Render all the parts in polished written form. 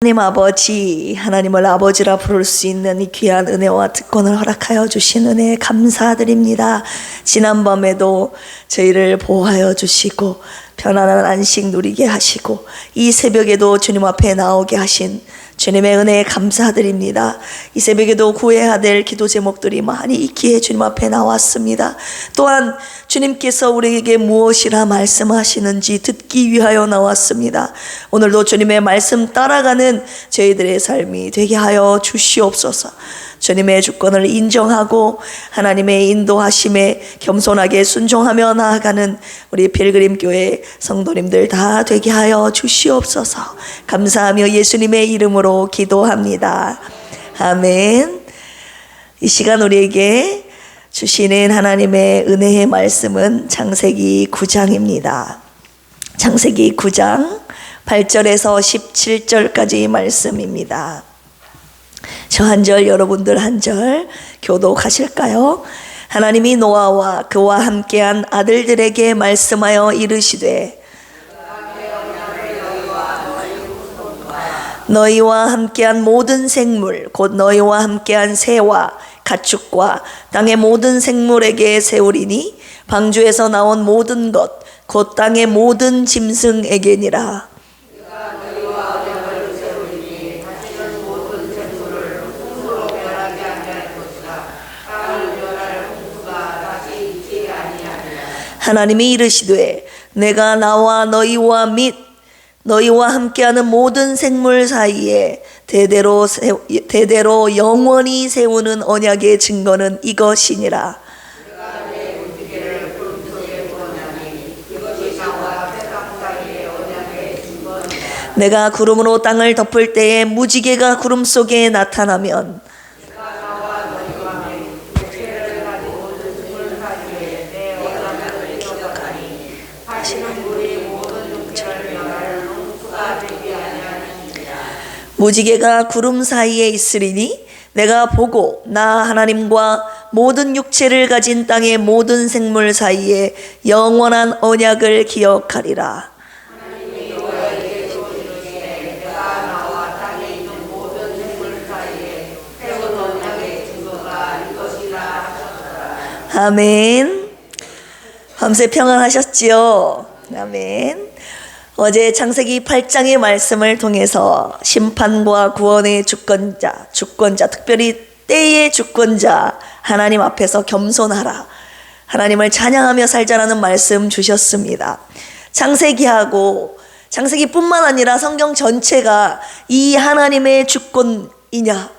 하나님 아버지, 하나님을 아버지라 부를 수 있는 이 귀한 은혜와 특권을 허락하여 주신 은혜에 감사드립니다. 지난밤에도 저희를 보호하여 주시고 편안한 안식 누리게 하시고 이 새벽에도 주님 앞에 나오게 하신 주님의 은혜에 감사드립니다. 이 새벽에도 구해야 될 기도 제목들이 많이 있기에 주님 앞에 나왔습니다. 또한 주님께서 우리에게 무엇이라 말씀하시는지 듣기 위하여 나왔습니다. 오늘도 주님의 말씀 따라가는 저희들의 삶이 되게 하여 주시옵소서. 주님의 주권을 인정하고 하나님의 인도하심에 겸손하게 순종하며 나아가는 우리 필그림교회 성도님들 다 되게 하여 주시옵소서. 감사하며 예수님의 이름으로 기도합니다. 아멘. 이 시간 우리에게 주시는 하나님의 은혜의 말씀은 창세기 9장입니다. 창세기 9장 8절에서 17절까지 말씀입니다. 저 한 절, 여러분들 한 절 교독하실까요? 하나님이 노아와 그와 함께한 아들들에게 말씀하여 이르시되 너희와 함께한 모든 생물 곧 너희와 함께한 새와 가축과 땅의 모든 생물에게 세우리니 방주에서 나온 모든 것 곧 땅의 모든 짐승에게니라. 하나님이 이르시되 내가 나와 너희와 및 너희와 함께하는 모든 생물 사이에 대대로 영원히 세우는 언약의 증거는 이것이니라. 내가 구름으로 땅을 덮을 때에 무지개가 구름 속에 나타나면 무지개가 구름 사이에 있으리니 내가 보고 나 하나님과 모든 육체를 가진 땅의 모든 생물 사이에 영원한 언약을 기억하리라. 아멘. 밤새 평안하셨지요? 아멘. 어제 창세기 8장의 말씀을 통해서 심판과 구원의 주권자, 특별히 때의 주권자 하나님 앞에서 겸손하라, 하나님을 찬양하며 살자라는 말씀 주셨습니다. 창세기뿐만 아니라 성경 전체가 이 하나님의 주권이냐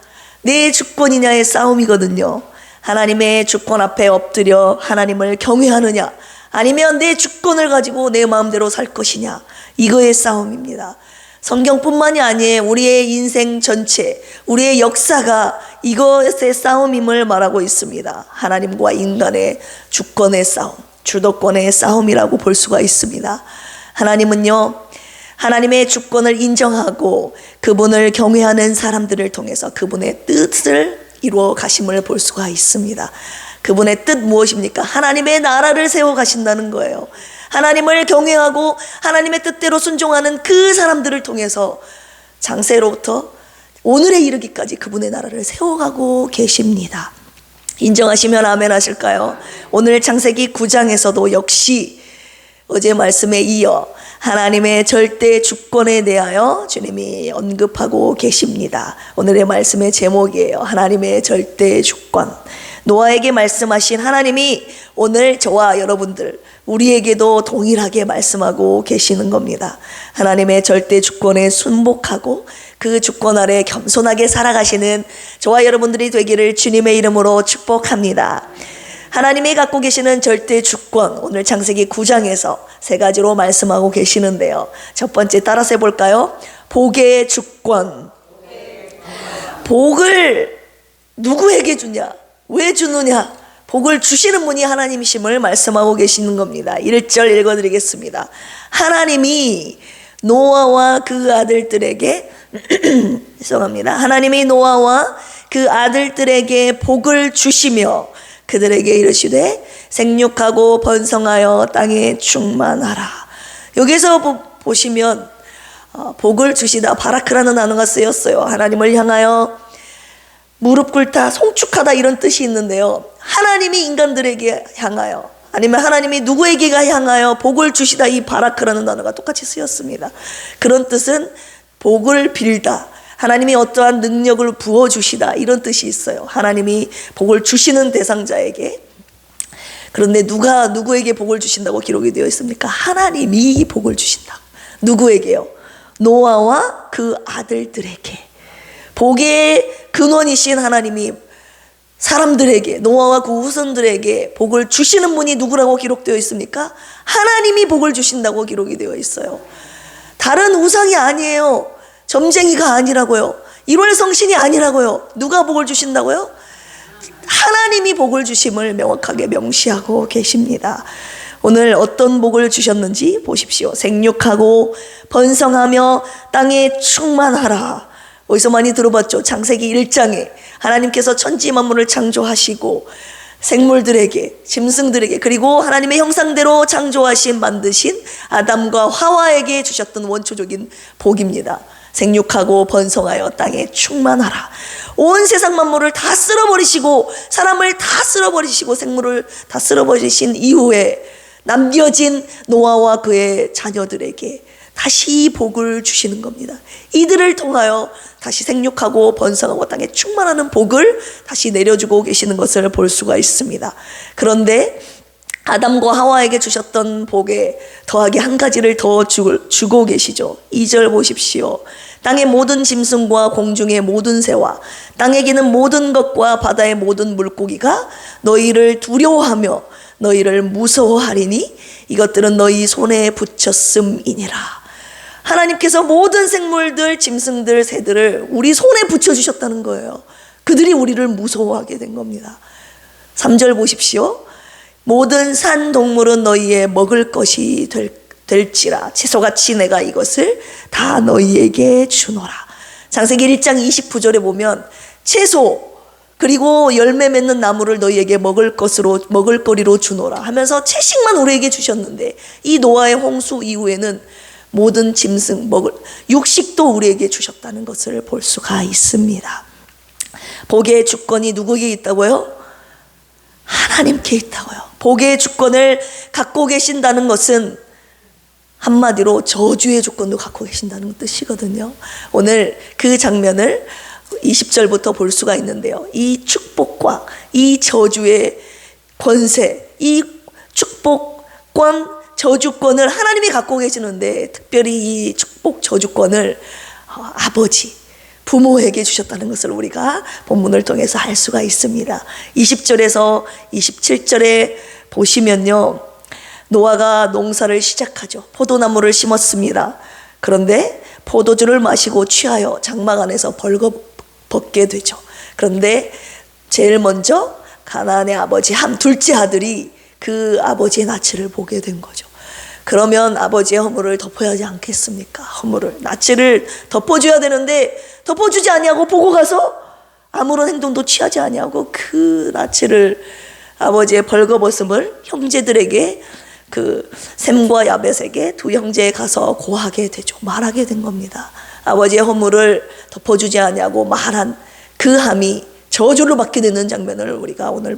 내 주권이냐의 싸움이거든요. 하나님의 주권 앞에 엎드려 하나님을 경외하느냐 아니면 내 주권을 가지고 내 마음대로 살 것이냐, 이거의 싸움입니다. 성경뿐만이 아니에요. 우리의 인생 전체, 우리의 역사가 이것의 싸움임을 말하고 있습니다. 하나님과 인간의 주권의 싸움, 주도권의 싸움이라고 볼 수가 있습니다. 하나님은요, 하나님의 주권을 인정하고 그분을 경외하는 사람들을 통해서 그분의 뜻을 이루어 가심을 볼 수가 있습니다. 그분의 뜻 무엇입니까? 하나님의 나라를 세워 가신다는 거예요. 하나님을 경외하고 하나님의 뜻대로 순종하는 그 사람들을 통해서 장세로부터 오늘에 이르기까지 그분의 나라를 세워가고 계십니다. 인정하시면 아멘 하실까요? 오늘 창세기 9장에서도 역시 어제 말씀에 이어 하나님의 절대 주권에 대하여 주님이 언급하고 계십니다. 오늘의 말씀의 제목이에요. 하나님의 절대 주권. 노아에게 말씀하신 하나님이 오늘 저와 여러분들, 우리에게도 동일하게 말씀하고 계시는 겁니다. 하나님의 절대 주권에 순복하고 그 주권 아래 겸손하게 살아가시는 저와 여러분들이 되기를 주님의 이름으로 축복합니다. 하나님이 갖고 계시는 절대 주권, 오늘 창세기 9장에서 세 가지로 말씀하고 계시는데요. 첫 번째 따라서 해볼까요? 복의 주권. 복을 누구에게 주냐? 왜 주느냐? 복을 주시는 분이 하나님이심을 말씀하고 계시는 겁니다. 1절 읽어드리겠습니다. 하나님이 노아와 그 아들들에게 죄송합니다. 하나님이 노아와 그 아들들에게 복을 주시며 그들에게 이르시되 생육하고 번성하여 땅에 충만하라. 여기서 보시면 복을 주시다, 바라크라는 단어가 쓰였어요. 하나님을 향하여 무릎 꿇다, 송축하다 이런 뜻이 있는데요. 하나님이 인간들에게 향하여, 아니면 하나님이 누구에게가 향하여 복을 주시다, 이 바라크라는 단어가 똑같이 쓰였습니다. 그런 뜻은 복을 빌다, 하나님이 어떠한 능력을 부어주시다 이런 뜻이 있어요. 하나님이 복을 주시는 대상자에게. 그런데 누가 누구에게 복을 주신다고 기록이 되어 있습니까? 하나님이 복을 주신다. 누구에게요? 노아와 그 아들들에게. 복의 근원이신 하나님이 사람들에게, 노아와 그 후손들에게 복을 주시는 분이 누구라고 기록되어 있습니까? 하나님이 복을 주신다고 기록이 되어 있어요. 다른 우상이 아니에요. 점쟁이가 아니라고요. 일월성신이 아니라고요. 누가 복을 주신다고요? 하나님이 복을 주심을 명확하게 명시하고 계십니다. 오늘 어떤 복을 주셨는지 보십시오. 생육하고 번성하며 땅에 충만하라. 어디서 많이 들어봤죠? 창세기 1장에 하나님께서 천지 만물을 창조하시고 생물들에게, 짐승들에게, 그리고 하나님의 형상대로 창조하신, 만드신 아담과 하와에게 주셨던 원초적인 복입니다. 생육하고 번성하여 땅에 충만하라. 온 세상 만물을 다 쓸어버리시고, 사람을 다 쓸어버리시고, 생물을 다 쓸어버리신 이후에 남겨진 노아와 그의 자녀들에게 다시 복을 주시는 겁니다. 이들을 통하여 다시 생육하고 번성하고 땅에 충만하는 복을 다시 내려주고 계시는 것을 볼 수가 있습니다. 그런데 아담과 하와에게 주셨던 복에 더하기 한 가지를 더 주고 계시죠. 2절 보십시오. 땅의 모든 짐승과 공중의 모든 새와 땅에 기는 모든 것과 바다의 모든 물고기가 너희를 두려워하며 너희를 무서워하리니 이것들은 너희 손에 붙였음이니라. 하나님께서 모든 생물들, 짐승들, 새들을 우리 손에 붙여주셨다는 거예요. 그들이 우리를 무서워하게 된 겁니다. 3절 보십시오. 모든 산 동물은 너희의 먹을 것이 될지라 채소같이 내가 이것을 다 너희에게 주노라. 창세기 1장 29절에 보면 채소 그리고 열매 맺는 나무를 너희에게 먹을거리로 주노라 하면서 채식만 우리에게 주셨는데, 이 노아의 홍수 이후에는 모든 짐승 먹을 육식도 우리에게 주셨다는 것을 볼 수가 있습니다. 복의 주권이 누구에게 있다고요? 하나님께 있다고요. 복의 주권을 갖고 계신다는 것은 한마디로 저주의 주권도 갖고 계신다는 뜻이거든요. 오늘 그 장면을 20절부터 볼 수가 있는데요. 이 축복과 이 저주의 권세, 이 축복권, 저주권을 하나님이 갖고 계시는데, 특별히 이 축복 저주권을 아버지, 부모에게 주셨다는 것을 우리가 본문을 통해서 알 수가 있습니다. 20절에서 27절에 보시면요, 노아가 농사를 시작하죠. 포도나무를 심었습니다. 그런데 포도주를 마시고 취하여 장막 안에서 벌거벗게 되죠. 그런데 제일 먼저 가나안의 아버지 함 둘째 아들이 그 아버지의 낯을 보게 된 거죠. 그러면 아버지의 허물을 덮어야 하지 않겠습니까? 허물을, 낯을 덮어줘야 되는데 덮어주지 아니하고 보고 가서 아무런 행동도 취하지 아니하고 그 낯을, 아버지의 벌거벗음을 형제들에게, 그 셈과 야벳에게 두 형제에 가서 고하게 되죠. 말하게 된 겁니다. 아버지의 허물을 덮어주지 아니하고 말한 그 함이 저주를 받게 되는 장면을 우리가 오늘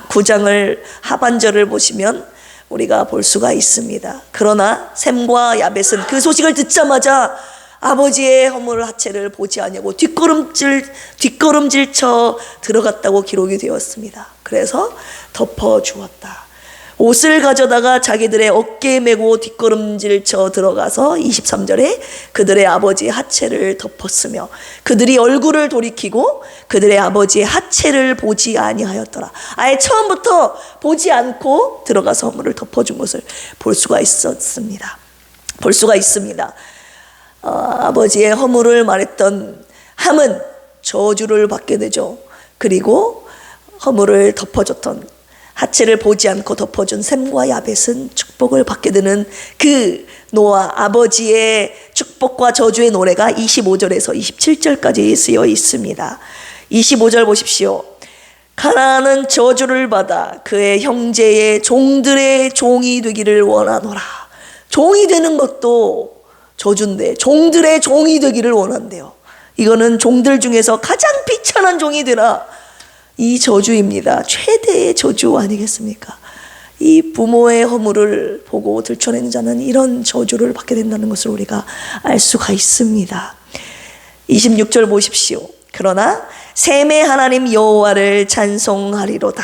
9장을 하반절을 보시면 우리가 볼 수가 있습니다. 그러나 셈과 야벳은 그 소식을 듣자마자 아버지의 허물 하체를 보지 아니하고 뒷걸음질쳐 들어갔다고 기록이 되었습니다. 그래서 덮어주었다. 옷을 가져다가 자기들의 어깨에 메고 뒷걸음질쳐 들어가서 23절에 그들의 아버지의 하체를 덮었으며 그들이 얼굴을 돌이키고 그들의 아버지의 하체를 보지 아니하였더라. 아예 처음부터 보지 않고 들어가서 허물을 덮어준 것을 볼 수가 있습니다. 아버지의 허물을 말했던 함은 저주를 받게 되죠. 그리고 허물을 덮어줬던, 하체를 보지 않고 덮어준 셈과 야벳은 축복을 받게 되는 그 노아 아버지의 축복과 저주의 노래가 25절에서 27절까지 쓰여 있습니다. 25절 보십시오. 가나안은 저주를 받아 그의 형제의 종들의 종이 되기를 원하노라. 종이 되는 것도 저주인데 종들의 종이 되기를 원한대요. 이거는 종들 중에서 가장 비천한 종이 되라, 이 저주입니다. 최대의 저주 아니겠습니까? 이 부모의 허물을 보고 들춰내는 자는 이런 저주를 받게 된다는 것을 우리가 알 수가 있습니다. 26절 보십시오. 그러나 셈의 하나님 여호와를 찬송하리로다.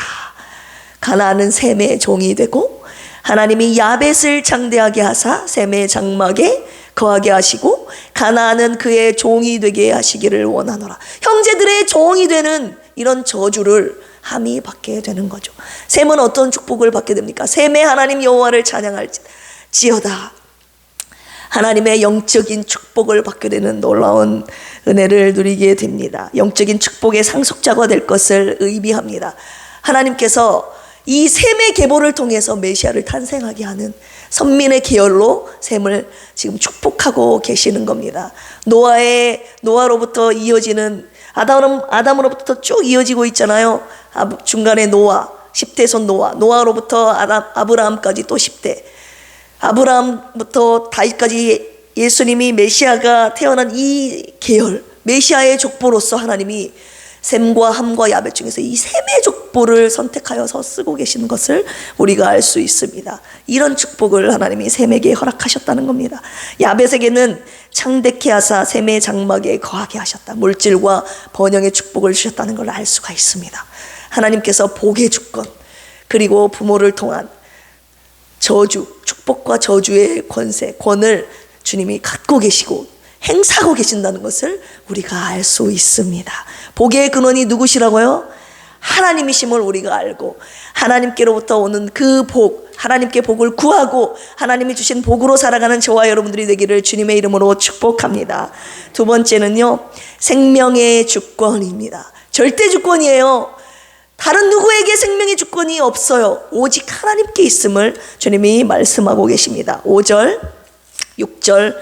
가나안은 셈의 종이 되고 하나님이 야벳을 창대하게 하사 셈의 장막에 거하게 하시고 가나안은 그의 종이 되게 하시기를 원하노라. 형제들의 종이 되는 이런 저주를 함이 받게 되는 거죠. 셈은 어떤 축복을 받게 됩니까? 셈의 하나님 여호와를 찬양할지어다. 하나님의 영적인 축복을 받게 되는 놀라운 은혜를 누리게 됩니다. 영적인 축복의 상속자가 될 것을 의미합니다. 하나님께서 이 셈의 계보를 통해서 메시아를 탄생하게 하는 선민의 계열로 셈을 지금 축복하고 계시는 겁니다. 노아로부터 이어지는 아담으로부터 쭉 이어지고 있잖아요. 중간에 노아, 10대 손 노아로부터 아브라함까지 또 10대, 아브라함부터 다윗까지 예수님이 메시아가 태어난 이 계열, 메시아의 족보로서 하나님이 셈과 함과 야벳 중에서 이 셈의 족보를 선택하여서 쓰고 계시는 것을 우리가 알 수 있습니다. 이런 축복을 하나님이 셈에게 허락하셨다는 겁니다. 야벳에게는 창대케 하사 셈의 장막에 거하게 하셨다. 물질과 번영의 축복을 주셨다는 걸 알 수가 있습니다. 하나님께서 복의 주권, 그리고 부모를 통한 저주, 축복과 저주의 권을 주님이 갖고 계시고 행사하고 계신다는 것을 우리가 알 수 있습니다. 복의 근원이 누구시라고요? 하나님이심을 우리가 알고 하나님께로부터 오는 그 복, 하나님께 복을 구하고 하나님이 주신 복으로 살아가는 저와 여러분들이 되기를 주님의 이름으로 축복합니다. 두 번째는요, 생명의 주권입니다. 절대 주권이에요. 다른 누구에게 생명의 주권이 없어요. 오직 하나님께 있음을 주님이 말씀하고 계십니다. 5절, 6절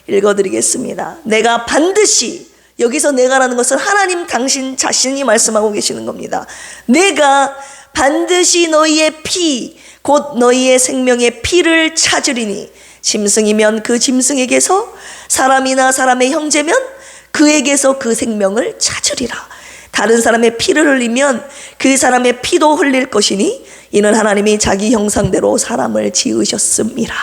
읽어드리겠습니다. 내가 반드시, 여기서 내가라는 것은 하나님 당신 자신이 말씀하고 계시는 겁니다. 내가 반드시 너희의 피, 곧 너희의 생명의 피를 찾으리니 짐승이면 그 짐승에게서, 사람이나 사람의 형제면 그에게서 그 생명을 찾으리라. 다른 사람의 피를 흘리면 그 사람의 피도 흘릴 것이니 이는 하나님이 자기 형상대로 사람을 지으셨습니다.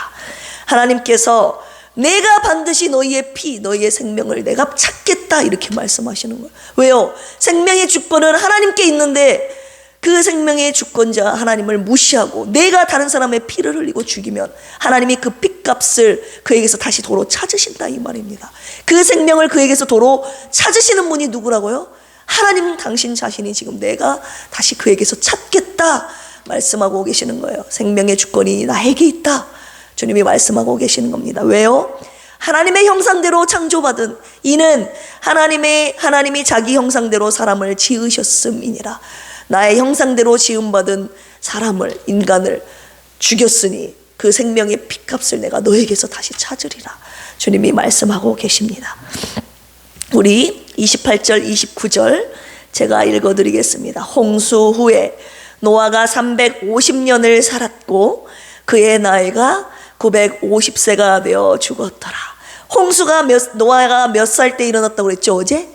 하나님께서 내가 반드시 너희의 피, 너희의 생명을 내가 찾겠다, 이렇게 말씀하시는 거예요. 왜요? 생명의 주권은 하나님께 있는데 그 생명의 주권자 하나님을 무시하고 내가 다른 사람의 피를 흘리고 죽이면 하나님이 그 핏값을 그에게서 다시 도로 찾으신다, 이 말입니다. 그 생명을 그에게서 도로 찾으시는 분이 누구라고요? 하나님 당신 자신이 지금 내가 다시 그에게서 찾겠다 말씀하고 계시는 거예요. 생명의 주권이 나에게 있다, 주님이 말씀하고 계시는 겁니다. 왜요? 하나님의 형상대로 창조받은 이는 하나님이 자기 형상대로 사람을 지으셨음이니라. 나의 형상대로 지음받은 사람을, 인간을 죽였으니 그 생명의 핏값을 내가 너에게서 다시 찾으리라, 주님이 말씀하고 계십니다. 우리 28절 29절 제가 읽어드리겠습니다. 홍수 후에 노아가 350년을 살았고 그의 나이가 950세가 되어 죽었더라. 홍수가 노아가 몇 살 때 일어났다고 그랬죠? 어제?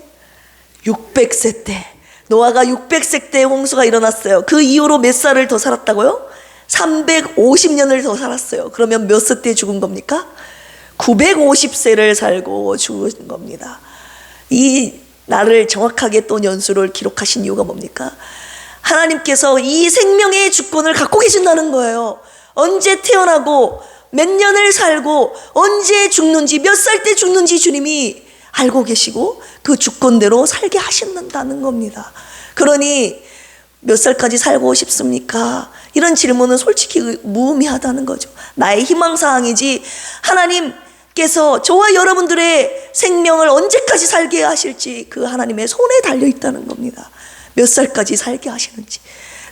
600세 때. 노아가 600세 때 홍수가 일어났어요. 그 이후로 몇 살을 더 살았다고요? 350년을 더 살았어요. 그러면 몇 세 때 죽은 겁니까? 950세를 살고 죽은 겁니다. 이 날을 정확하게 또 연수를 기록하신 이유가 뭡니까? 하나님께서 이 생명의 주권을 갖고 계신다는 거예요. 언제 태어나고 몇 년을 살고 언제 죽는지, 몇 살 때 죽는지 주님이 알고 계시고 그 주권대로 살게 하신다는 겁니다. 그러니 몇 살까지 살고 싶습니까? 이런 질문은 솔직히 무의미하다는 거죠. 나의 희망사항이지 하나님께서 저와 여러분들의 생명을 언제까지 살게 하실지 그 하나님의 손에 달려있다는 겁니다. 몇 살까지 살게 하시는지.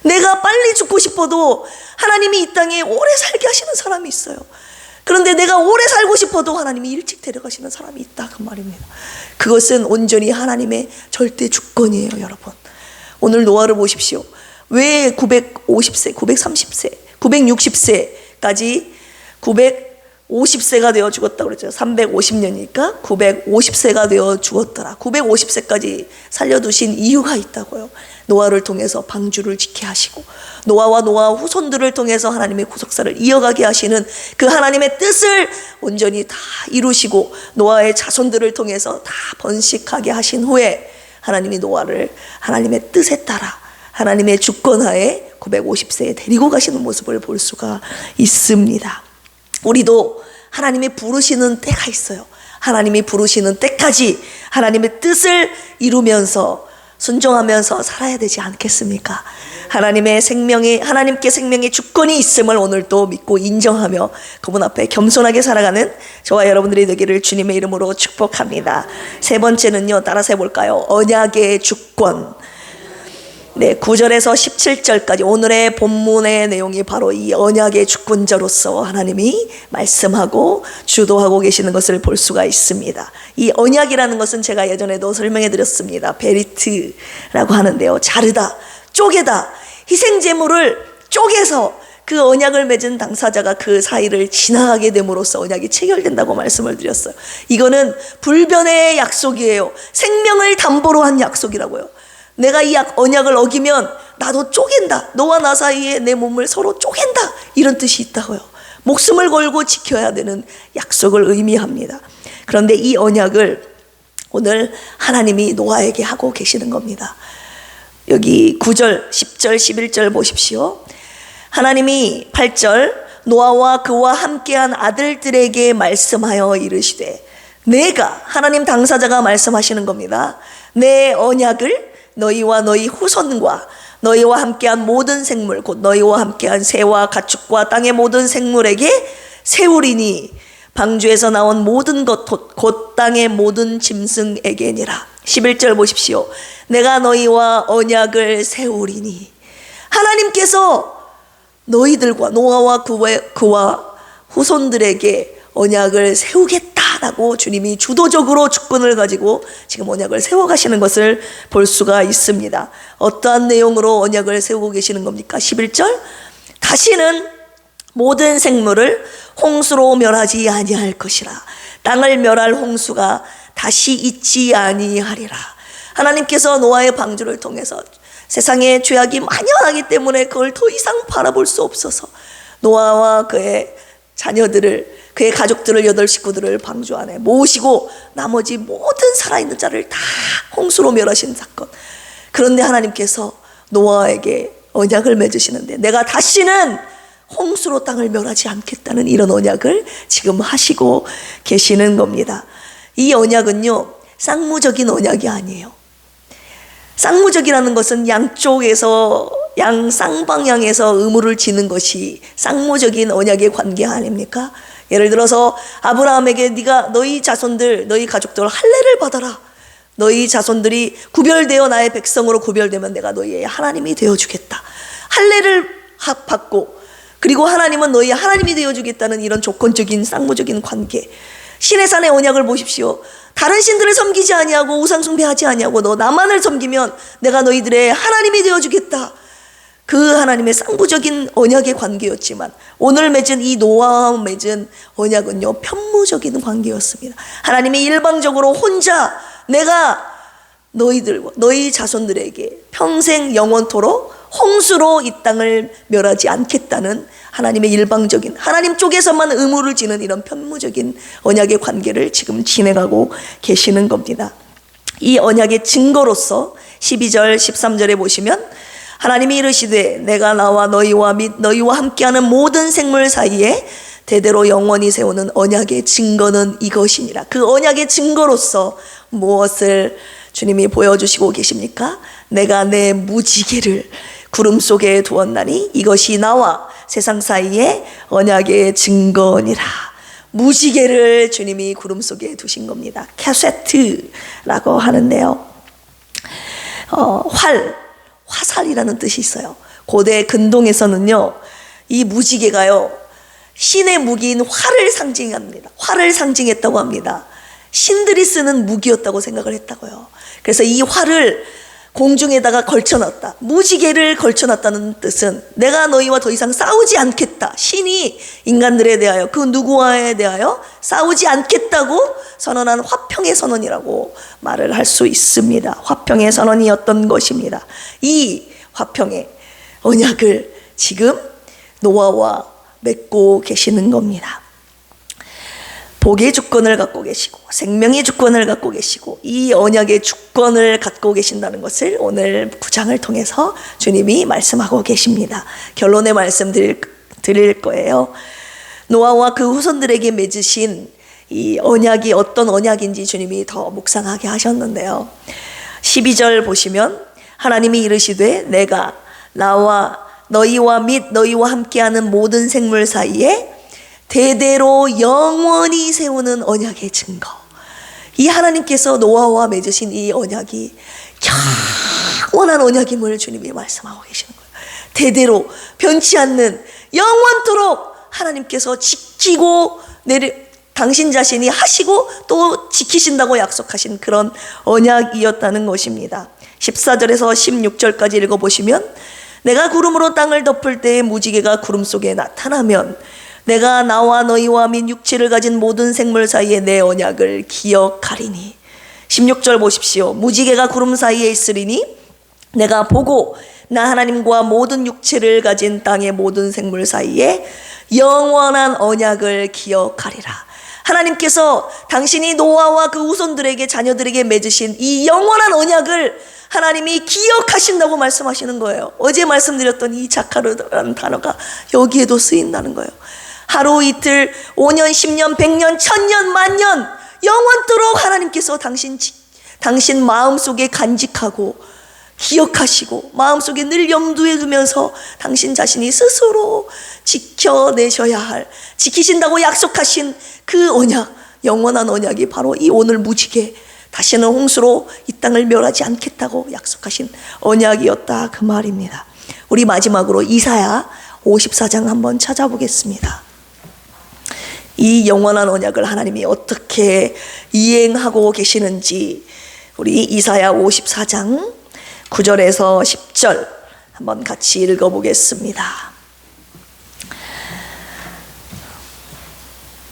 내가 빨리 죽고 싶어도 하나님이 이 땅에 오래 살게 하시는 사람이 있어요. 그런데 내가 오래 살고 싶어도 하나님이 일찍 데려가시는 사람이 있다, 그 말입니다. 그것은 온전히 하나님의 절대 주권이에요, 여러분. 오늘 노아를 보십시오. 왜 950세, 930세, 960세까지 50세가 되어 죽었다고 그랬죠. 350년이니까 950세가 되어 죽었더라. 950세까지 살려두신 이유가 있다고요. 노아를 통해서 방주를 지게 하시고 노아와 노아 후손들을 통해서 하나님의 구속사를 이어가게 하시는 그 하나님의 뜻을 온전히 다 이루시고 노아의 자손들을 통해서 다 번식하게 하신 후에 하나님이 노아를 하나님의 뜻에 따라 하나님의 주권하에 950세에 데리고 가시는 모습을 볼 수가 있습니다. 우리도 하나님이 부르시는 때가 있어요. 하나님이 부르시는 때까지 하나님의 뜻을 이루면서 순종하면서 살아야 되지 않겠습니까? 하나님의 생명이, 하나님께 생명의 주권이 있음을 오늘 또 믿고 인정하며 그분 앞에 겸손하게 살아가는 저와 여러분들이 되기를 주님의 이름으로 축복합니다. 세 번째는요, 따라서 해볼까요? 언약의 주권. 네, 9절에서 17절까지 오늘의 본문의 내용이 바로 이 언약의 주권자로서 하나님이 말씀하고 주도하고 계시는 것을 볼 수가 있습니다. 이 언약이라는 것은 제가 예전에도 설명해 드렸습니다. 베리트라고 하는데요, 자르다, 쪼개다, 희생제물을 쪼개서 그 언약을 맺은 당사자가 그 사이를 지나가게 됨으로써 언약이 체결된다고 말씀을 드렸어요. 이거는 불변의 약속이에요. 생명을 담보로 한 약속이라고요. 내가 이 언약을 어기면 나도 쪼갠다. 너와 나 사이에 내 몸을 서로 쪼갠다. 이런 뜻이 있다고요. 목숨을 걸고 지켜야 되는 약속을 의미합니다. 그런데 이 언약을 오늘 하나님이 노아에게 하고 계시는 겁니다. 여기 9절, 10절, 11절 보십시오. 하나님이 8절, 노아와 그와 함께한 아들들에게 말씀하여 이르시되, 내가, 하나님 당사자가 말씀하시는 겁니다. 내 언약을 너희와 너희 후손과 너희와 함께한 모든 생물, 곧 너희와 함께한 새와 가축과 땅의 모든 생물에게 세우리니 방주에서 나온 모든 것 곧 땅의 모든 짐승에게니라. 11절 보십시오. 내가 너희와 언약을 세우리니, 하나님께서 너희들과 노아와 그와 후손들에게 언약을 세우겠다라고 주님이 주도적으로 주권을 가지고 지금 언약을 세워가시는 것을 볼 수가 있습니다. 어떠한 내용으로 언약을 세우고 계시는 겁니까? 11절, 다시는 모든 생물을 홍수로 멸하지 아니할 것이라. 땅을 멸할 홍수가 다시 있지 아니하리라. 하나님께서 노아의 방주를 통해서 세상에 죄악이 만연하기 때문에 그걸 더 이상 바라볼 수 없어서 노아와 그의 자녀들을, 그의 가족들을, 8식구들을 방주 안에 모으시고 나머지 모든 살아있는 자를 다 홍수로 멸하신 사건. 그런데 하나님께서 노아에게 언약을 맺으시는데, 내가 다시는 홍수로 땅을 멸하지 않겠다는 이런 언약을 지금 하시고 계시는 겁니다. 이 언약은요, 쌍무적인 언약이 아니에요. 쌍무적이라는 것은 양쪽에서, 쌍방향에서 의무를 지는 것이 쌍무적인 언약의 관계 아닙니까? 예를 들어서 아브라함에게 네가 너희 자손들, 너희 가족들 할례를 받아라. 너희 자손들이 구별되어 나의 백성으로 구별되면 내가 너희의 하나님이 되어주겠다. 할례를 받고, 그리고 하나님은 너희의 하나님이 되어주겠다는 이런 조건적인 쌍무적인 관계. 시내산의 언약을 보십시오. 다른 신들을 섬기지 아니하고 우상 숭배하지 아니하고 너 나만을 섬기면 내가 너희들의 하나님이 되어주겠다. 그 하나님의 쌍무적인 언약의 관계였지만 오늘 맺은 이 노아와 맺은 언약은요, 편무적인 관계였습니다. 하나님이 일방적으로 혼자 내가 너희들과 너희 자손들에게 평생 영원토록 홍수로 이 땅을 멸하지 않겠다는 하나님의 일방적인, 하나님 쪽에서만 의무를 지는 이런 편무적인 언약의 관계를 지금 진행하고 계시는 겁니다. 이 언약의 증거로서 12절 13절에 보시면 하나님이 이르시되, 내가 나와 너희와 및 너희와 함께하는 모든 생물 사이에 대대로 영원히 세우는 언약의 증거는 이것이니라. 그 언약의 증거로서 무엇을 주님이 보여주시고 계십니까? 내가 내 무지개를 구름 속에 두었나니 이것이 나와 세상 사이에 언약의 증거니라. 무지개를 주님이 구름 속에 두신 겁니다. 캐세트라고 하는데요, 화살이라는 뜻이 있어요. 고대 근동에서는요, 이 무지개가요, 신의 무기인 활을 상징합니다. 활을 상징했다고 합니다. 신들이 쓰는 무기였다고 생각을 했다고요. 그래서 이 활을 공중에다가 걸쳐놨다. 무지개를 걸쳐놨다는 뜻은 내가 너희와 더 이상 싸우지 않겠다. 신이 인간들에 대하여 그 누구와에 대하여 싸우지 않겠다고 선언한 화평의 선언이라고 말을 할 수 있습니다. 화평의 선언이었던 것입니다. 이 화평의 언약을 지금 노아와 맺고 계시는 겁니다. 복의 주권을 갖고 계시고 생명의 주권을 갖고 계시고 이 언약의 주권을 갖고 계신다는 것을 오늘 9장을 통해서 주님이 말씀하고 계십니다. 결론의 말씀 드릴 거예요. 노아와 그 후손들에게 맺으신 이 언약이 어떤 언약인지 주님이 더 묵상하게 하셨는데요. 12절 보시면 하나님이 이르시되 내가 나와 너희와 및 너희와 함께하는 모든 생물 사이에 대대로 영원히 세우는 언약의 증거. 이 하나님께서 노아와 맺으신 이 언약이 영원한 언약임을 주님이 말씀하고 계시는 거예요. 대대로 변치 않는 영원토록 하나님께서 지키고 당신 자신이 하시고 또 지키신다고 약속하신 그런 언약이었다는 것입니다. 14절에서 16절까지 읽어보시면 내가 구름으로 땅을 덮을 때에 무지개가 구름 속에 나타나면 내가 나와 너희와 및 육체를 가진 모든 생물 사이에 내 언약을 기억하리니. 16절 보십시오. 무지개가 구름 사이에 있으리니 내가 보고 나 하나님과 모든 육체를 가진 땅의 모든 생물 사이에 영원한 언약을 기억하리라. 하나님께서 당신이 노아와 그 후손들에게 자녀들에게 맺으신 이 영원한 언약을 하나님이 기억하신다고 말씀하시는 거예요. 어제 말씀드렸던 이 자카르라는 단어가 여기에도 쓰인다는 거예요. 하루 이틀 5년 10년 100년 1000년 만년 영원토록 하나님께서 당신 마음속에 간직하고 기억하시고 마음속에 늘 염두에 두면서 당신 자신이 스스로 지켜내셔야 할, 지키신다고 약속하신 그 언약, 영원한 언약이 바로 이 오늘 무지개, 다시는 홍수로 이 땅을 멸하지 않겠다고 약속하신 언약이었다, 그 말입니다. 우리 마지막으로 이사야 54장 한번 찾아보겠습니다. 이 영원한 언약을 하나님이 어떻게 이행하고 계시는지 우리 이사야 54장 9절에서 10절 한번 같이 읽어보겠습니다.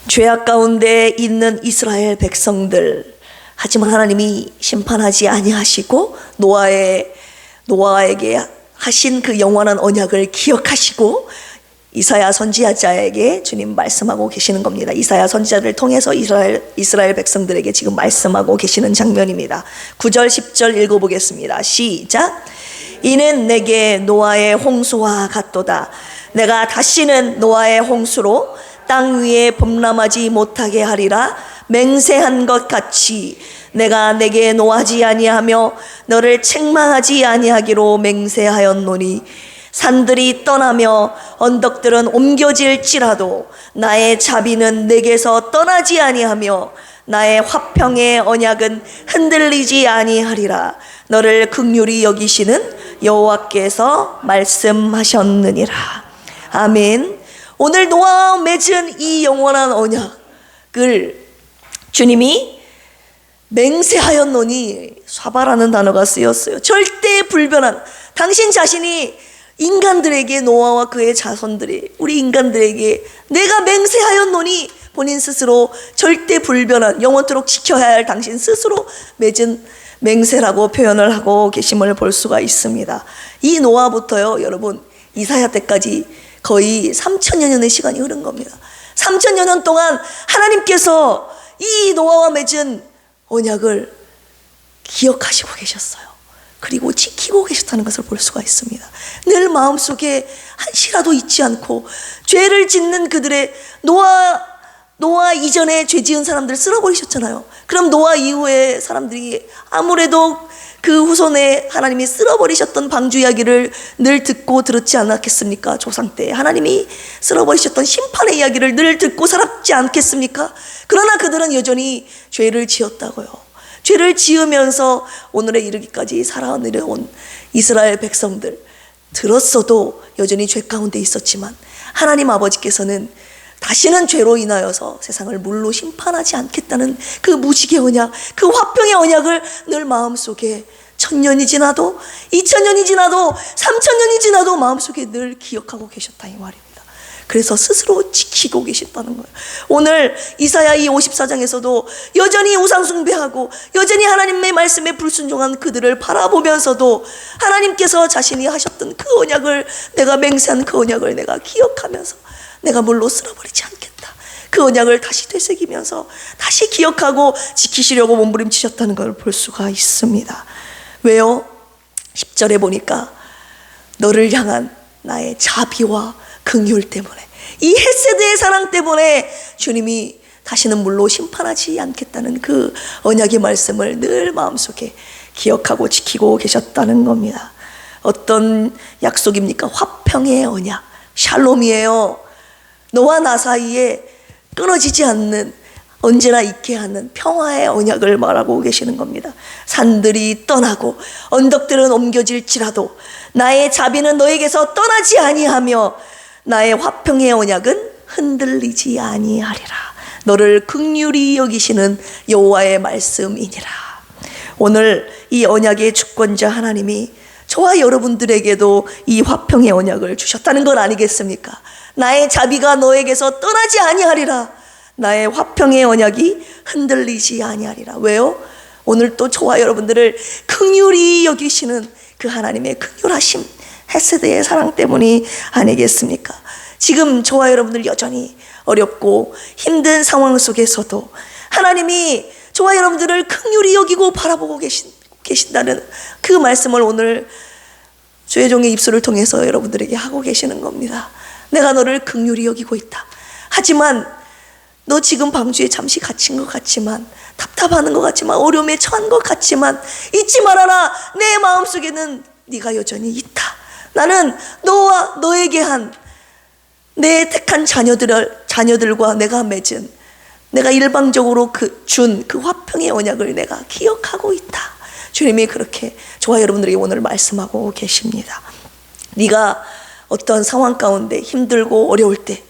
죄악 가운데 있는 이스라엘 백성들, 하지만 하나님이 심판하지 아니하시고 노아에게 하신 그 영원한 언약을 기억하시고 이사야 선지자에게 주님 말씀하고 계시는 겁니다. 이사야 선지자를 통해서 이스라엘 백성들에게 지금 말씀하고 계시는 장면입니다. 9절 10절 읽어보겠습니다. 시작. 이는 내게 노아의 홍수와 같도다. 내가 다시는 노아의 홍수로 땅 위에 범람하지 못하게 하리라. 맹세한 것 같이 내가 내게 노하지 아니하며 너를 책망하지 아니하기로 맹세하였노니 산들이 떠나며 언덕들은 옮겨질지라도 나의 자비는 내게서 떠나지 아니하며 나의 화평의 언약은 흔들리지 아니하리라. 너를 긍휼히 여기시는 여호와께서 말씀하셨느니라. 아멘. 오늘 노아와 맺은 이 영원한 언약을 주님이 맹세하였노니, 사바라는 단어가 쓰였어요. 절대 불변한, 당신 자신이 인간들에게, 노아와 그의 자손들이 우리 인간들에게 내가 맹세하였노니, 본인 스스로 절대 불변한, 영원토록 지켜야 할 당신 스스로 맺은 맹세라고 표현을 하고 계심을 볼 수가 있습니다. 이 노아부터요, 여러분, 이사야 때까지 거의 3000여 년의 시간이 흐른 겁니다. 3000여 년 동안 하나님께서 이 노아와 맺은 언약을 기억하시고 계셨어요. 그리고 지키고 계셨다는 것을 볼 수가 있습니다. 늘 마음속에 한시라도 잊지 않고 죄를 짓는 그들의, 노아 이전에 죄 지은 사람들을 쓸어버리셨잖아요. 그럼 노아 이후에 사람들이 아무래도 그 후손에 하나님이 쓸어버리셨던 방주 이야기를 늘 듣고 들었지 않았겠습니까? 조상 때 하나님이 쓸어버리셨던 심판의 이야기를 늘 듣고 살았지 않겠습니까? 그러나 그들은 여전히 죄를 지었다고요. 죄를 지으면서 오늘에 이르기까지 살아내려온 이스라엘 백성들, 들었어도 여전히 죄 가운데 있었지만 하나님 아버지께서는 다시는 죄로 인하여서 세상을 물로 심판하지 않겠다는 그 무지개 언약, 그 화평의 언약을 늘 마음속에 1000년이 지나도 2000년이 지나도 3000년이 지나도 마음속에 늘 기억하고 계셨다 이 말입니다. 그래서 스스로 지키고 계셨다는 거예요. 오늘 이사야 이 54장에서도 여전히 우상숭배하고 여전히 하나님의 말씀에 불순종한 그들을 바라보면서도 하나님께서 자신이 하셨던 그 언약을, 내가 맹세한 그 언약을 내가 기억하면서 내가 물로 쓸어버리지 않겠다, 그 언약을 다시 되새기면서 다시 기억하고 지키시려고 몸부림치셨다는 걸 볼 수가 있습니다. 왜요? 10절에 보니까 너를 향한 나의 자비와 긍휼 때문에, 이 헷세드의 사랑 때문에 주님이 다시는 물로 심판하지 않겠다는 그 언약의 말씀을 늘 마음속에 기억하고 지키고 계셨다는 겁니다. 어떤 약속입니까? 화평의 언약, 샬롬이에요. 너와 나 사이에 끊어지지 않는, 언제나 있게 하는 평화의 언약을 말하고 계시는 겁니다. 산들이 떠나고 언덕들은 옮겨질지라도 나의 자비는 너에게서 떠나지 아니하며 나의 화평의 언약은 흔들리지 아니하리라. 너를 긍휼히 여기시는 여호와의 말씀이니라. 오늘 이 언약의 주권자 하나님이 저와 여러분들에게도 이 화평의 언약을 주셨다는 건 아니겠습니까? 나의 자비가 너에게서 떠나지 아니하리라. 나의 화평의 언약이 흔들리지 아니하리라. 왜요? 오늘 또 저와 여러분들을 긍휼히 여기시는 그 하나님의 긍휼하심, 헤세드의 사랑 때문이 아니겠습니까? 지금 저와 여러분들 여전히 어렵고 힘든 상황 속에서도 하나님이 저와 여러분들을 긍휼히 여기고 바라보고 계신다는 그 말씀을 오늘 주의 종의 입술을 통해서 여러분들에게 하고 계시는 겁니다. 내가 너를 긍휼히 여기고 있다. 하지만 너 지금 방주에 잠시 갇힌 것 같지만, 답답하는 것 같지만, 어려움에 처한 것 같지만 잊지 말아라. 내 마음속에는 네가 여전히 있다. 나는 너와 너에게 한 내 택한 자녀들과 내가 맺은, 내가 일방적으로 준 그 화평의 언약을 내가 기억하고 있다. 주님이 그렇게 저와 여러분들에게 오늘 말씀하고 계십니다. 네가 어떤 상황 가운데 힘들고 어려울 때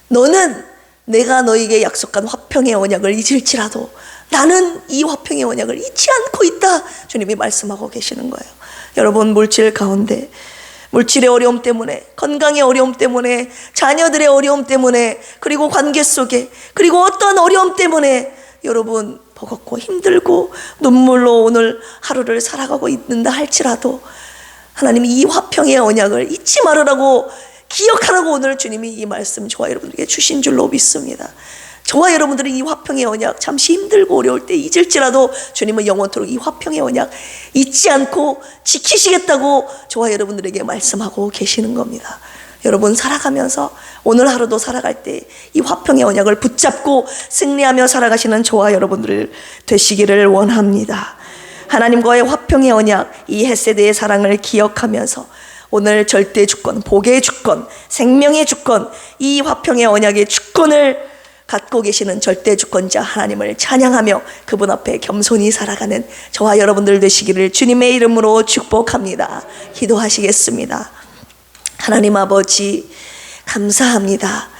너는 내가 너에게 약속한 화평의 언약을 잊을지라도 나는 이 화평의 언약을 잊지 않고 있다. 주님이 말씀하고 계시는 거예요. 여러분, 물질 가운데, 물질의 어려움 때문에, 건강의 어려움 때문에, 자녀들의 어려움 때문에, 그리고 관계 속에, 그리고 어떤 어려움 때문에 여러분 버겁고 힘들고 눈물로 오늘 하루를 살아가고 있는다 할지라도 하나님이 이 화평의 언약을 잊지 말으라고, 기억하라고 오늘 주님이 이 말씀 저와 여러분들에게 주신 줄로 믿습니다. 저와 여러분들은 이 화평의 언약 잠시 힘들고 어려울 때 잊을지라도 주님은 영원토록 이 화평의 언약 잊지 않고 지키시겠다고 저와 여러분들에게 말씀하고 계시는 겁니다. 여러분, 살아가면서 오늘 하루도 살아갈 때 이 화평의 언약을 붙잡고 승리하며 살아가시는 저와 여러분들 되시기를 원합니다. 하나님과의 화평의 언약, 이 헷세드의 사랑을 기억하면서 오늘 절대 주권, 복의 주권, 생명의 주권, 이 화평의 언약의 주권을 갖고 계시는 절대 주권자 하나님을 찬양하며 그분 앞에 겸손히 살아가는 저와 여러분들 되시기를 주님의 이름으로 축복합니다. 기도하시겠습니다. 하나님 아버지, 감사합니다.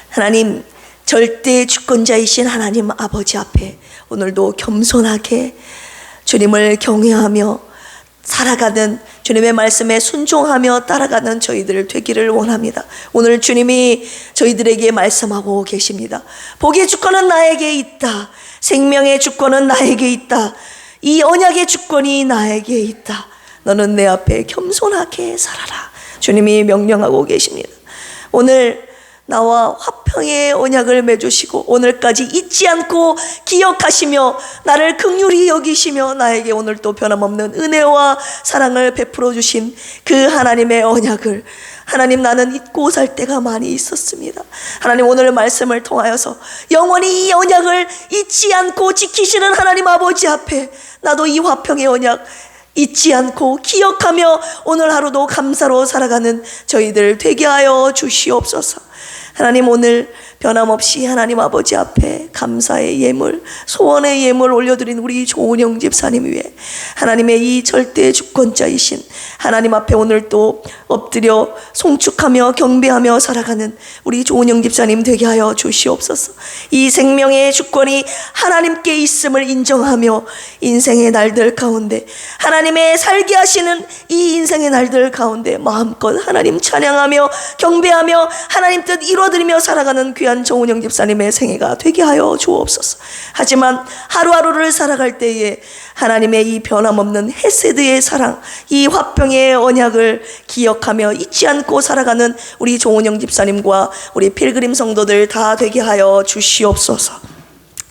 하나님, 절대 주권자이신 하나님 아버지 앞에 오늘도 겸손하게 주님을 경외하며 살아가는, 주님의 말씀에 순종하며 따라가는 저희들 되기를 원합니다. 오늘 주님이 저희들에게 말씀하고 계십니다. 복의 주권은 나에게 있다. 생명의 주권은 나에게 있다. 이 언약의 주권이 나에게 있다. 너는 내 앞에 겸손하게 살아라. 주님이 명령하고 계십니다. 오늘 나와 화평의 언약을 맺으시고 오늘까지 잊지 않고 기억하시며 나를 긍휼히 여기시며 나에게 오늘 또 변함없는 은혜와 사랑을 베풀어 주신 그 하나님의 언약을, 하나님, 나는 잊고 살 때가 많이 있었습니다. 하나님, 오늘 말씀을 통하여서 영원히 이 언약을 잊지 않고 지키시는 하나님 아버지 앞에 나도 이 화평의 언약 잊지 않고 기억하며 오늘 하루도 감사로 살아가는 저희들 되게 하여 주시옵소서. 하나님, 오늘 변함없이 하나님 아버지 앞에 감사의 예물, 소원의 예물 올려드린 우리 조은영 집사님 위해 하나님의 이 절대 주권자이신 하나님 앞에 오늘 또 엎드려 송축하며 경배하며 살아가는 우리 조은영 집사님 되게 하여 주시옵소서. 이 생명의 주권이 하나님께 있음을 인정하며 인생의 날들 가운데 하나님의 살게 하시는 이 인생의 날들 가운데 마음껏 하나님 찬양하며 경배하며 하나님 뜻 이루어드리며 살아가는 귀한 조은영 집사님의 생애가 되게 하여 주옵소서. 하지만 하루하루를 살아갈 때에 하나님의 이 변함없는 헤세드의 사랑, 이 화평의 언약을 기억하며 잊지 않고 살아가는 우리 조은영 집사님과 우리 필그림 성도들 다 되게 하여 주시옵소서.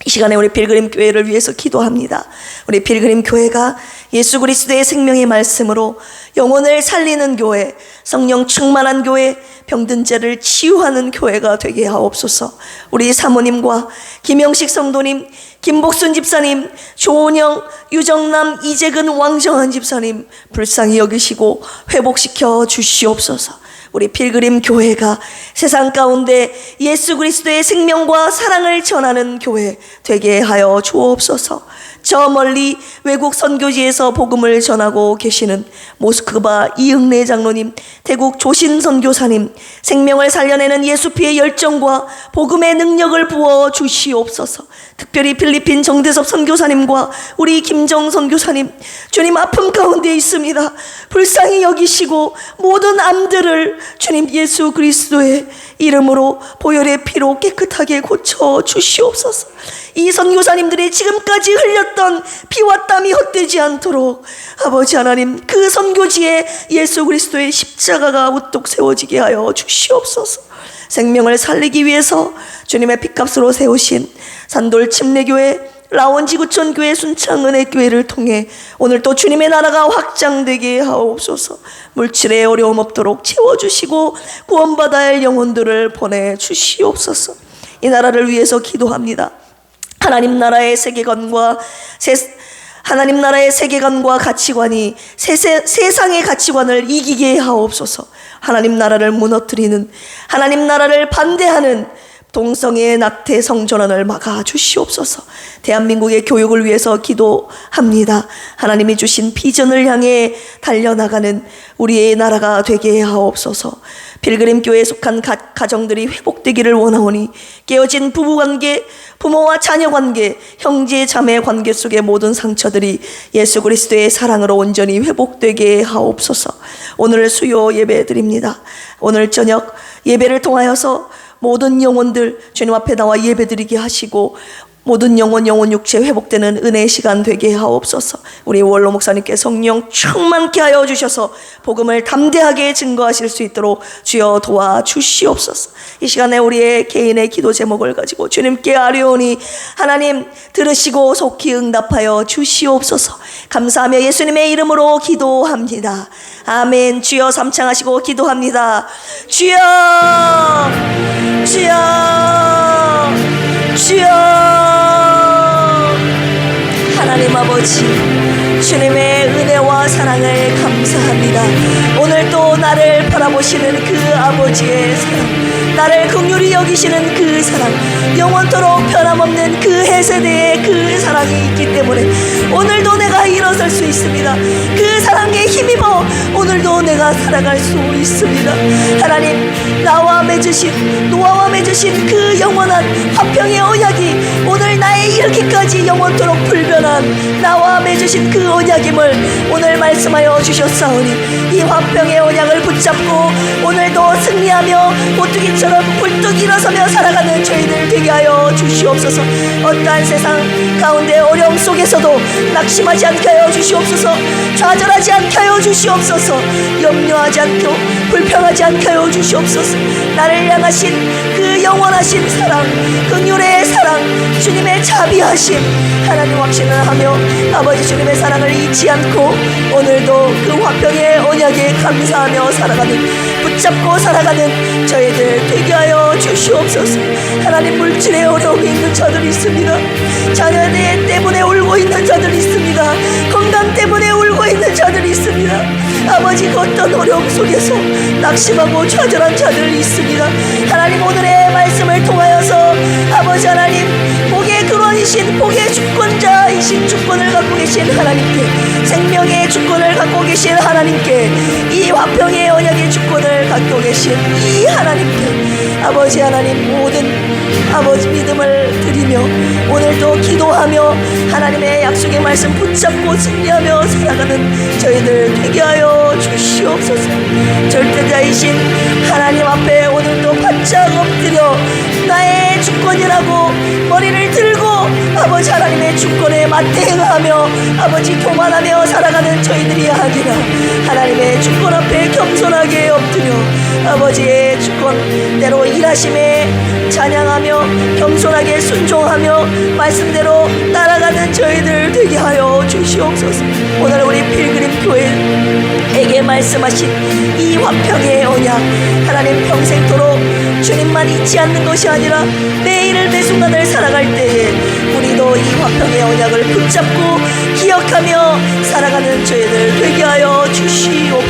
이 시간에 우리 필그림 교회를 위해서 기도합니다. 우리 필그림 교회가 예수 그리스도의 생명의 말씀으로 영혼을 살리는 교회, 성령 충만한 교회, 병든 자를 치유하는 교회가 되게 하옵소서. 우리 사모님과 김영식 성도님, 김복순 집사님, 조은영, 유정남, 이재근, 왕정한 집사님 불쌍히 여기시고 회복시켜 주시옵소서. 우리 필그림 교회가 세상 가운데 예수 그리스도의 생명과 사랑을 전하는 교회 되게 하여 주옵소서. 저 멀리 외국 선교지에서 복음을 전하고 계시는 모스크바 이응래 장로님, 태국 조신 선교사님, 생명을 살려내는 예수피의 열정과 복음의 능력을 부어 주시옵소서. 특별히 필리핀 정대섭 선교사님과 우리 김정 선교사님, 주님 아픔 가운데 있습니다. 불쌍히 여기시고 모든 암들을 주님 예수 그리스도의 이름으로 보혈의 피로 깨끗하게 고쳐 주시옵소서. 이 선교사님들이 지금까지 흘렸던 피와 땀이 헛되지 않도록 아버지 하나님 그 선교지에 예수 그리스도의 십자가가 우뚝 세워지게 하여 주시옵소서. 생명을 살리기 위해서 주님의 핏값으로 세우신 산돌 침례교회, 라원지구촌교회, 순창은혜교회를 통해 오늘 또 주님의 나라가 확장되게 하옵소서. 물질에 어려움 없도록 채워주시고 구원받아야 할 영혼들을 보내주시옵소서. 이 나라를 위해서 기도합니다. 하나님 나라의 세계관과 가치관이 세상의 가치관을 이기게 하옵소서. 하나님 나라를 무너뜨리는, 하나님 나라를 반대하는 동성애의 낙태 성전환을 막아 주시옵소서. 대한민국의 교육을 위해서 기도합니다. 하나님이 주신 비전을 향해 달려나가는 우리의 나라가 되게 하옵소서. 필그림 교회에 속한 가정들이 회복되기를 원하오니 깨어진 부부관계, 부모와 자녀관계, 형제 자매 관계 속의 모든 상처들이 예수 그리스도의 사랑으로 온전히 회복되게 하옵소서. 오늘 수요 예배 드립니다. 오늘 저녁 예배를 통하여서 모든 영혼들 주님 앞에 나와 예배드리게 하시고 모든 영혼 육체 회복되는 은혜의 시간 되게 하옵소서. 우리 원로 목사님께 성령 충만케 하여 주셔서 복음을 담대하게 증거하실 수 있도록 주여 도와주시옵소서. 이 시간에 우리의 개인의 기도 제목을 가지고 주님께 아뢰오니 하나님 들으시고 속히 응답하여 주시옵소서. 감사하며 예수님의 이름으로 기도합니다. 아멘. 주여 삼창하시고 기도합니다. 주여, 주여, 주여. 하나님 아버지, 주님의 은혜와 사랑을 감사합니다. 오늘 또 나를 바라보시는 그 아버지의 사랑, 나를 긍휼히 여기시는 그 사랑, 영원토록 변함없는 그 헤세드의 그 사랑이 있기 때문에 오늘도 내가 일어설 수 있습니다. 그 사랑에 힘입어 오늘도 내가 살아갈 수 있습니다. 하나님, 노아와 맺으신 그 영원한 화평의 언약이 오늘 나의 이렇게까지 영원토록 불변한 나와 맺으신 그 언약임을 오늘 말씀하여 주셨사오니 이 화평의 언약을 붙잡고 오늘도 승리하며 오뚜기처럼 굴뚝 일어서며 살아가는 저희들 되게 하여 주시옵소서. 어떠한 세상 가운데 어려움 속에서도 낙심하지 않게 하여 주시옵소서. 좌절하지 않게 하여 주시옵소서. 염려하지 않고 불평하지 않게 하여 주시옵소서. 나를 향하신 그 영원하신 사랑, 긍휼의 사랑, 주님의 자비하심 하나님 확신을 하며 아버지 주님의 사랑을 잊지 않고 오늘도 그 화평의 언약에 감사하며 살아가는, 붙잡고 살아가는 저희들 되게 하여 주시옵소서. 하나님, 물질에 어려움이 있는 자들이 있습니다. 자녀 때문에 울고 있는 자들이 있습니다. 건강 때문에 울고 있는 자들이 있습니다. 아버지, 그 어떤 어려움 속에서 낙심하고 좌절한 자들이 있습니다. 하나님, 오늘의 말씀을 통하여서 아버지 하나님 복의 근원이신 복의 주권자이신 주권을 갖고 계신 하나님께, 생명의 주권을 갖고 계신 하나님께, 이 화평의 언약의 주권을 갖고 계신 이 하나님께 아버지 하나님 모든 아버지 믿음을 드리며 오늘도 기도하며 하나님의 약속의 말씀 붙잡고 승리하며 살아가는 저희들 되게 하여 주시옵소서. 절대자이신 하나님 앞에 오늘도 바짝 엎드려 나의 주권이라고 머리를 들고 아버지 하나님의 주권에 맞대응하며 아버지 교만하며 살아가는 저희들이 아니라 하나님의 주권 앞에 겸손하게 엎드려 아버지의 주권대로 일하심에 찬양하며 겸손하게 순종하며 말씀대로 따라가는 저희들 되게 하여 주시옵소서. 오늘 우리 필그림 교회에게 말씀하신 이 화평의 언약, 하나님 평생토록 주님만 잊지 않는 것이 아니라 매일을 매 순간을 살아갈 때에 우리도 이 화평의 언약을 붙잡고 기억하며 살아가는 저희들 되게 하여 주시옵소서.